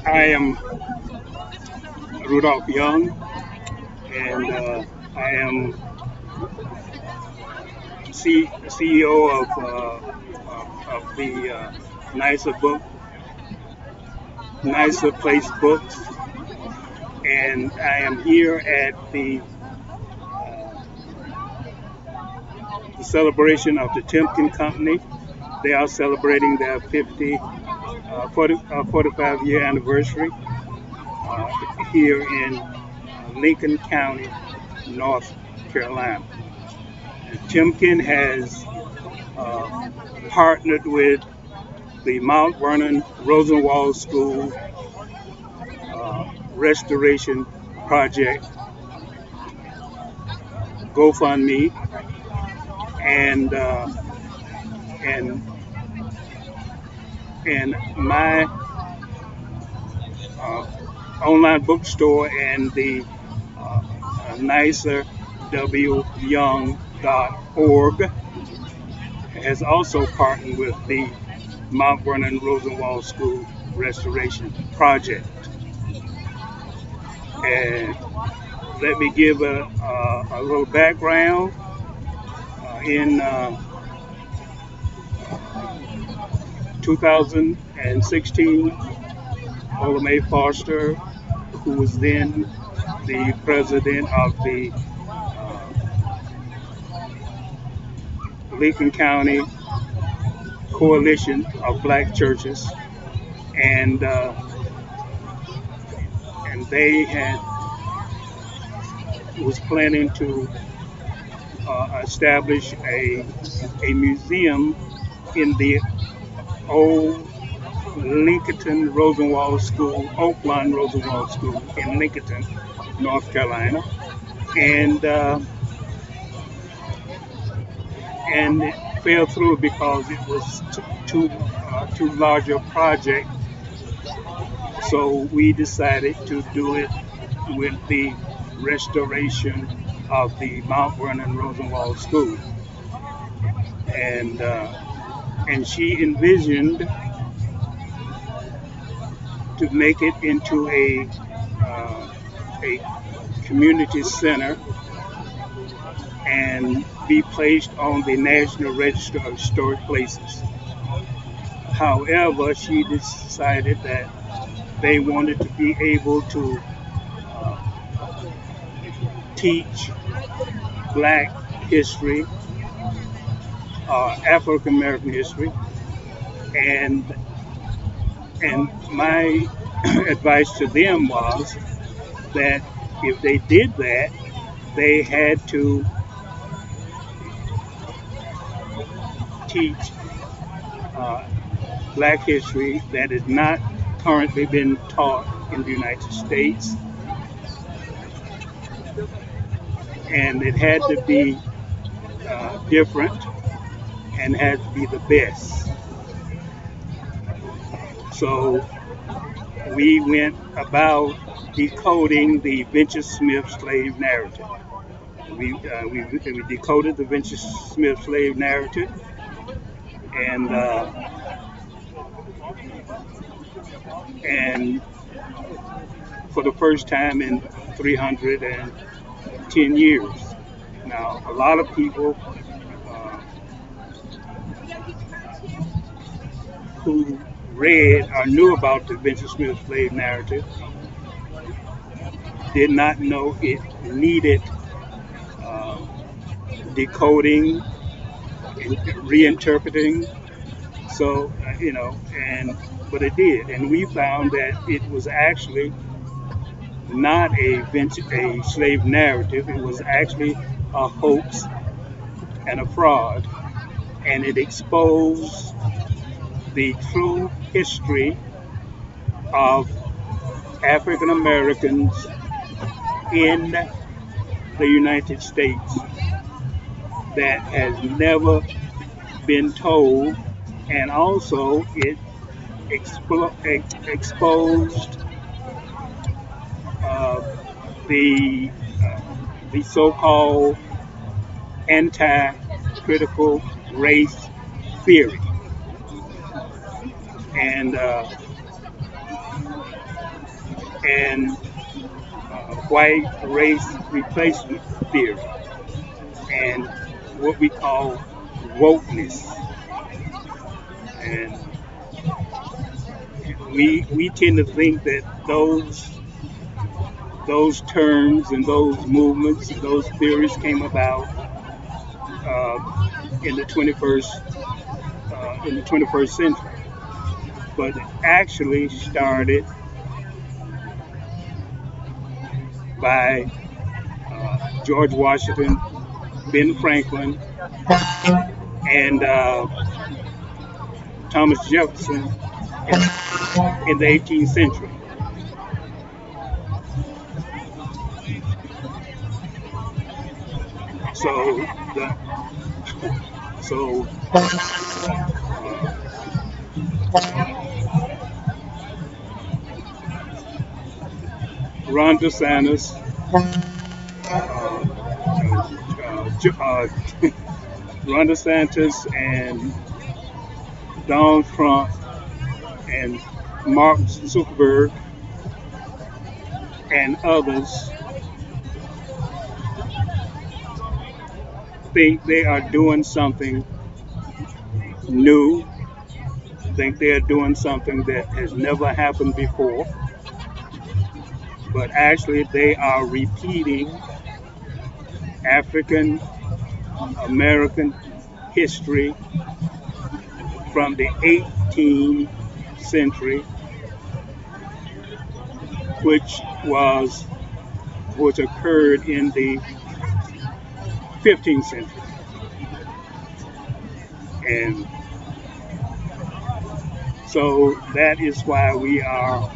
I am Rudolph Young, and I am CEO of the Nicer Place Books, and I am here at the celebration of the Timken Company. They are celebrating their 45-year anniversary here in Lincoln County, North Carolina. Timken has partnered with the Mount Vernon Rosenwald School Restoration Project, GoFundMe, and and and my uh, online bookstore and the nicer wyoung.org has also partnered with the Mount Vernon Rosenwald School Restoration Project. And let me give a little background. In 2016, Ola Mae Foster, who was then the president of the Lincoln County Coalition of Black Churches, and they had was planning to establish a museum in the old Lincoln Rosenwald School, Oakland Rosenwald School in Lincoln, North Carolina, and and it fell through because it was too large a project. So we decided to do it with the restoration of the Mount Vernon Rosenwald School, and she envisioned to make it into a community center and be placed on the National Register of Historic Places. However, she decided that they wanted to be able to teach Black history, African American history, and my advice to them was that if they did that, they had to teach uh, Black history that is not currently been taught in the United States, and it had to be different and had to be the best. So we went about decoding the Venture Smith slave narrative. We decoded the Venture Smith slave narrative, and and for the first time in 310 years. Now, a lot of people uh, who read or knew about the Venture Smith slave narrative did not know it needed uh, decoding and reinterpreting. So, and but it did, and we found that it was actually not a slave narrative. It was actually a hoax and a fraud, and it exposed the true history of African Americans in the United States that has never been told, and also it exposed uh, the the so-called anti-critical race theory, and and white race replacement theory, and what we call wokeness. And we tend to think that those terms and those movements and those theories came about in the 21st century, but it actually started by George Washington, Ben Franklin, and Thomas Jefferson in the 18th century. So the so Ron DeSantis, Ron DeSantis, and Donald Trump, and Mark Zuckerberg, and others think they are doing something new, think they are doing something that has never happened before, but actually they are repeating African American history from the 18th century, which was which occurred in the 15th century, and so that is why we are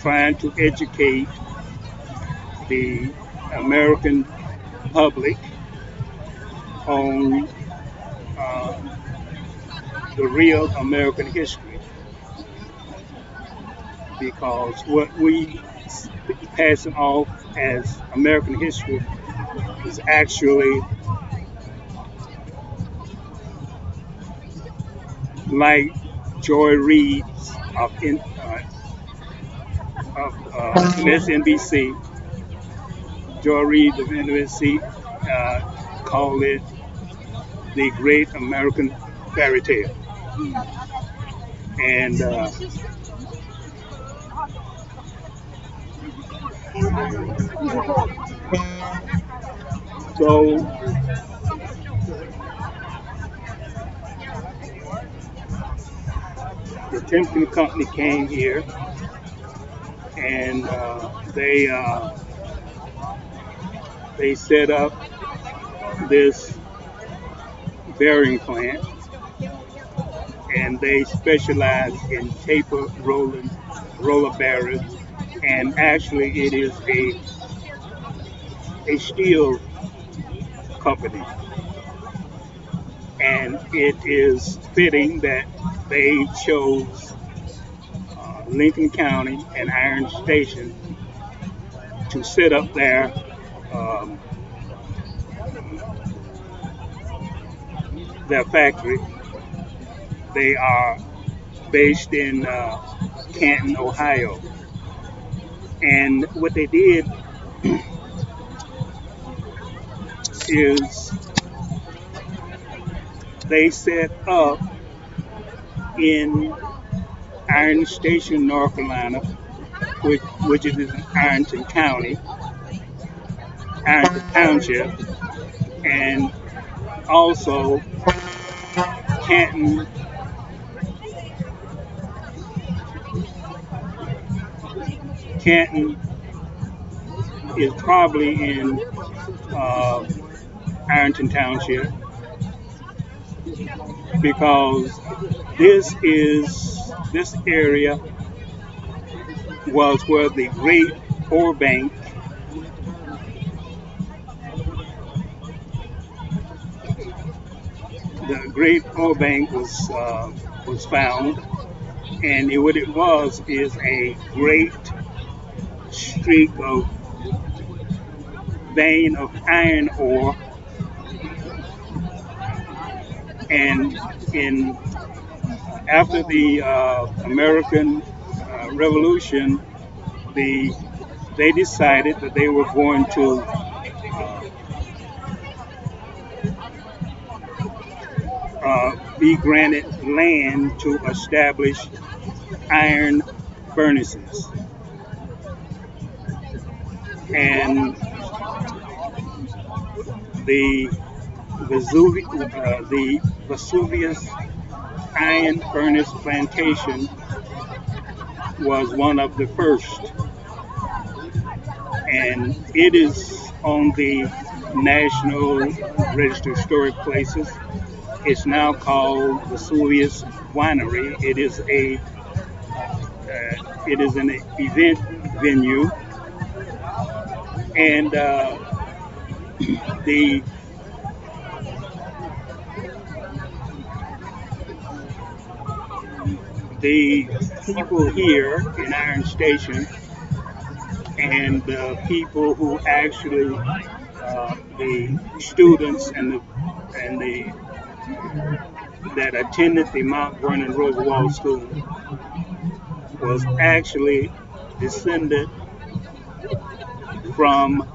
trying to educate the American public on uh, the real American history, because what we passing off as American history is actually like Joy Reid's of MSNBC. Joy Reid of NBC called it the Great American Fairy Tale, and so the Timken Company came here, and they set up this bearing plant, and they specialize in taper rolling roller bearings, and actually it is a steel company, and it is fitting that they chose Lincoln County and Iron Station to set up um, their factory. They are based in Canton, Ohio, and what they did is they set up in Iron Station, North Carolina, which is in Ironton County, Ironton Township, and also Canton, Canton is probably in uh, Ironton Township, because this area was where the Great Ore Bank, the Great Ore Bank was found, and what it was is a great streak of vein of iron ore, and in After the American Revolution, the they decided that they were going to be granted land to establish iron furnaces, and the Vesuvius iron furnace plantation was one of the first, and it is on the National Register of Historic Places. It's now called Vesuvius Winery. It is an event venue, and the the people here in Iron Station and the people who actually the students and the that attended the Mount Vernon Roosevelt School was actually descended from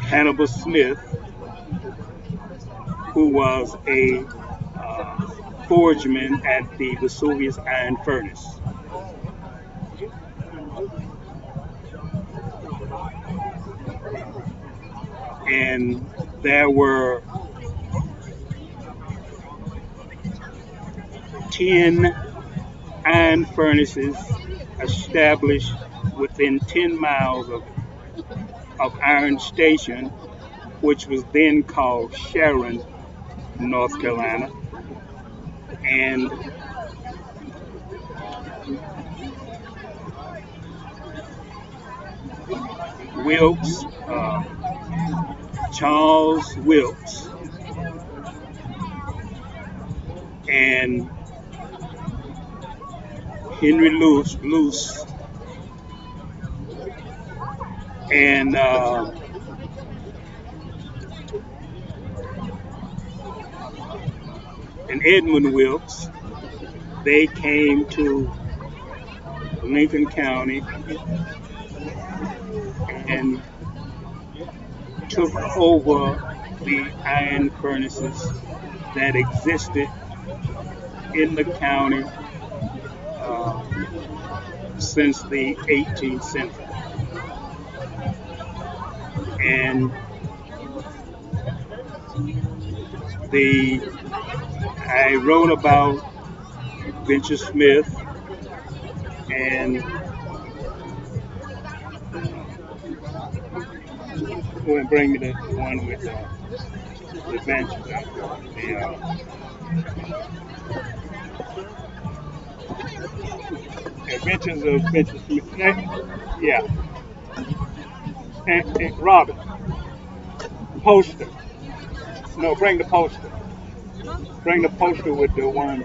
Hannibal Smith, who was a forgeman at the Vesuvius Iron Furnace. And there were 10 iron furnaces established within 10 miles of Iron Station, which was then called Sharon, North Carolina. And Wilkes, Charles Wilkes, and Henry Luce and Edmund Wilkes, they came to Lincoln County and took over the iron furnaces that existed in the county since the 18th century. And I wrote about Venture Smith and go and bring me the one with the bench, the Adventures of Venture Smith. Yeah, and Robin, poster. No, bring the poster. Bring the poster with the one.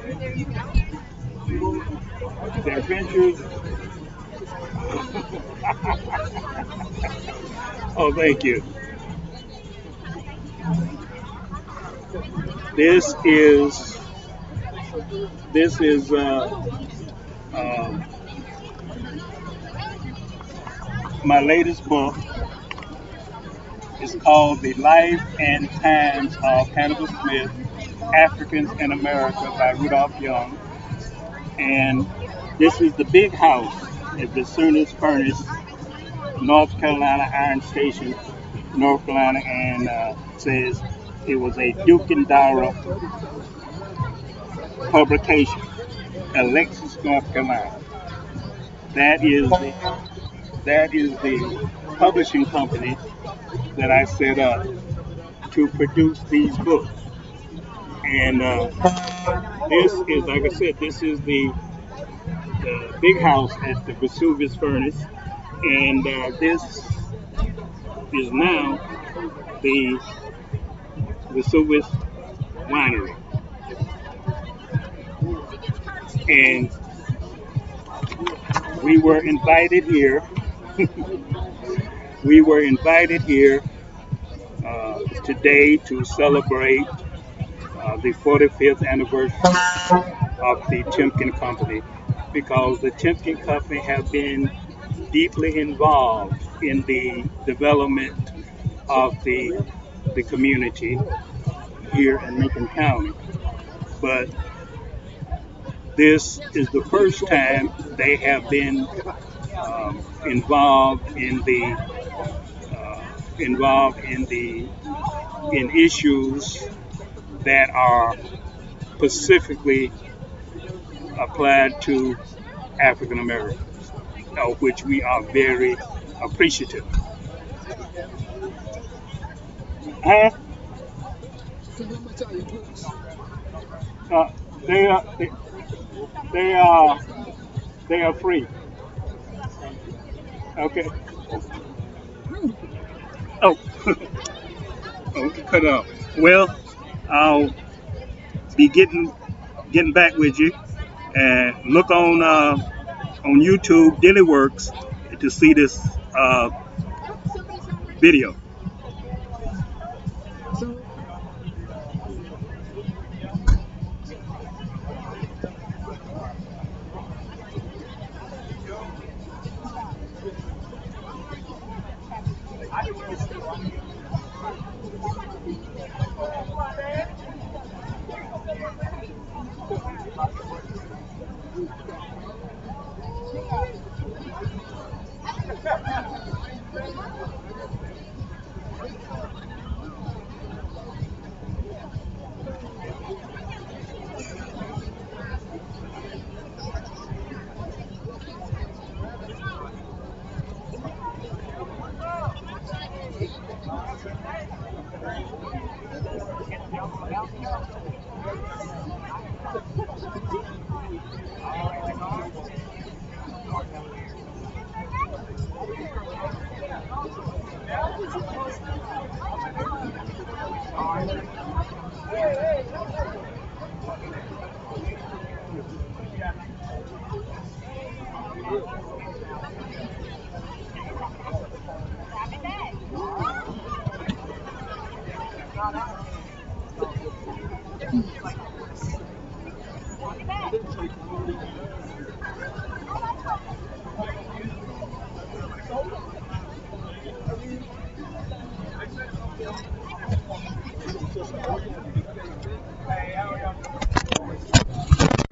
The Adventures. Oh, thank you. This is this is my latest book. It's called The Life and Times of Hannibal Smith, Africans in America by Rudolph Young. And this is the big house at the Sooners Furnace, North Carolina Iron Station, North Carolina, and says it was a Duke and Dara publication, Alexis, North Carolina. That is the publishing company that I set up to produce these books. And this is, like I said, this is the big house at the Vesuvius Furnace, and this is now the Vesuvius Winery. And we were invited here. We were invited here today to celebrate the 45th anniversary of the Timken Company because the Timken Company have been deeply involved in the development of the community here in Lincoln County. But this is the first time they have been involved in the in issues that are specifically applied to African Americans, of which we are very appreciative. Huh? Uh, they are they are they are free. Okay. Oh, okay, cut off. Well, I'll be getting back with you and look on YouTube Dilly Works to see this video.